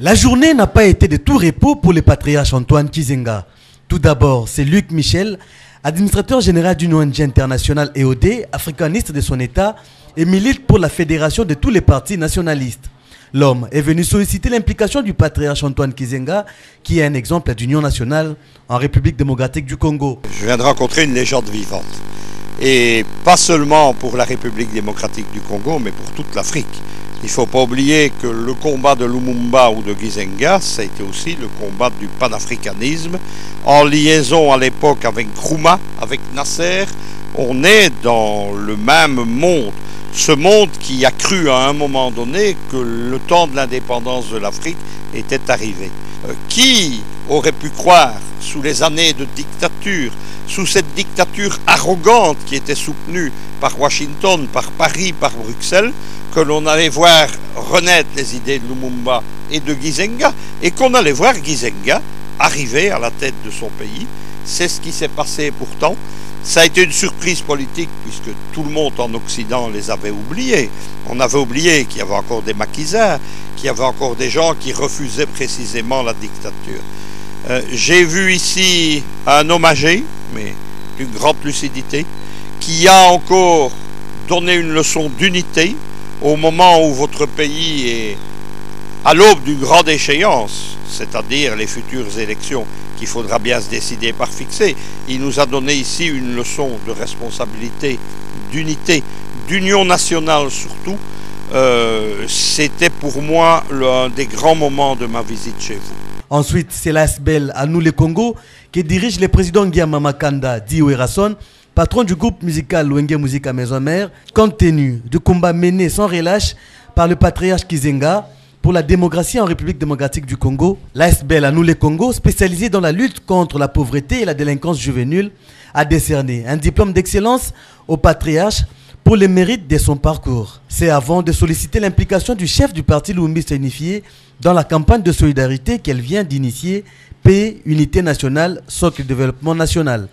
La journée n'a pas été de tout repos pour le patriarche Antoine Kizenga. Tout d'abord, c'est Luc Michel, administrateur général d'une ONG internationale EOD, africaniste de son État, et milite pour la fédération de tous les partis nationalistes. L'homme est venu solliciter l'implication du patriarche Antoine Kizenga, qui est un exemple d'union nationale en République démocratique du Congo. Je viens de rencontrer une légende vivante. Et pas seulement pour la République démocratique du Congo, mais pour toute l'Afrique. Il ne faut pas oublier que le combat de Lumumba ou de Kizenga, ça a été aussi le combat du panafricanisme, en liaison à l'époque avec Nkrumah, avec Nasser. On est dans le même monde. Ce monde qui a cru à un moment donné que le temps de l'indépendance de l'Afrique était arrivé. Qui aurait pu croire, sous les années de dictature, sous cette dictature arrogante qui était soutenue par Washington, par Paris, par Bruxelles, que l'on allait voir renaître les idées de Lumumba et de Kizenga, et qu'on allait voir Kizenga arriver à la tête de son pays. C'est ce qui s'est passé pourtant. Ça a été une surprise politique puisque tout le monde en Occident les avait oubliés. On avait oublié qu'il y avait encore des maquisards, qu'il y avait encore des gens qui refusaient précisément la dictature. J'ai vu ici un homme âgé, mais d'une grande lucidité, qui a encore donné une leçon d'unité au moment où votre pays est à l'aube d'une grande échéance, c'est-à-dire les futures élections qu'il faudra bien se décider par fixer. Il nous a donné ici une leçon de responsabilité, d'unité, d'union nationale surtout. C'était pour moi l'un des grands moments de ma visite chez vous. Ensuite, c'est l'ASBEL à nous le Congo qui dirige le président Guillaume Makanda Di Werason, patron du groupe musical Louenge Musique à Maison Mère, compte tenu du combat mené sans relâche par le patriarche Kizenga pour la démocratie en République démocratique du Congo. L'ASBEL à nous le Congo, spécialisée dans la lutte contre la pauvreté et la délinquance juvénile, a décerné un diplôme d'excellence au patriarche pour le mérite de son parcours. C'est avant de solliciter l'implication du chef du parti Lumumba unifié dans la campagne de solidarité qu'elle vient d'initier, Paix, Unité nationale, Socle de développement national.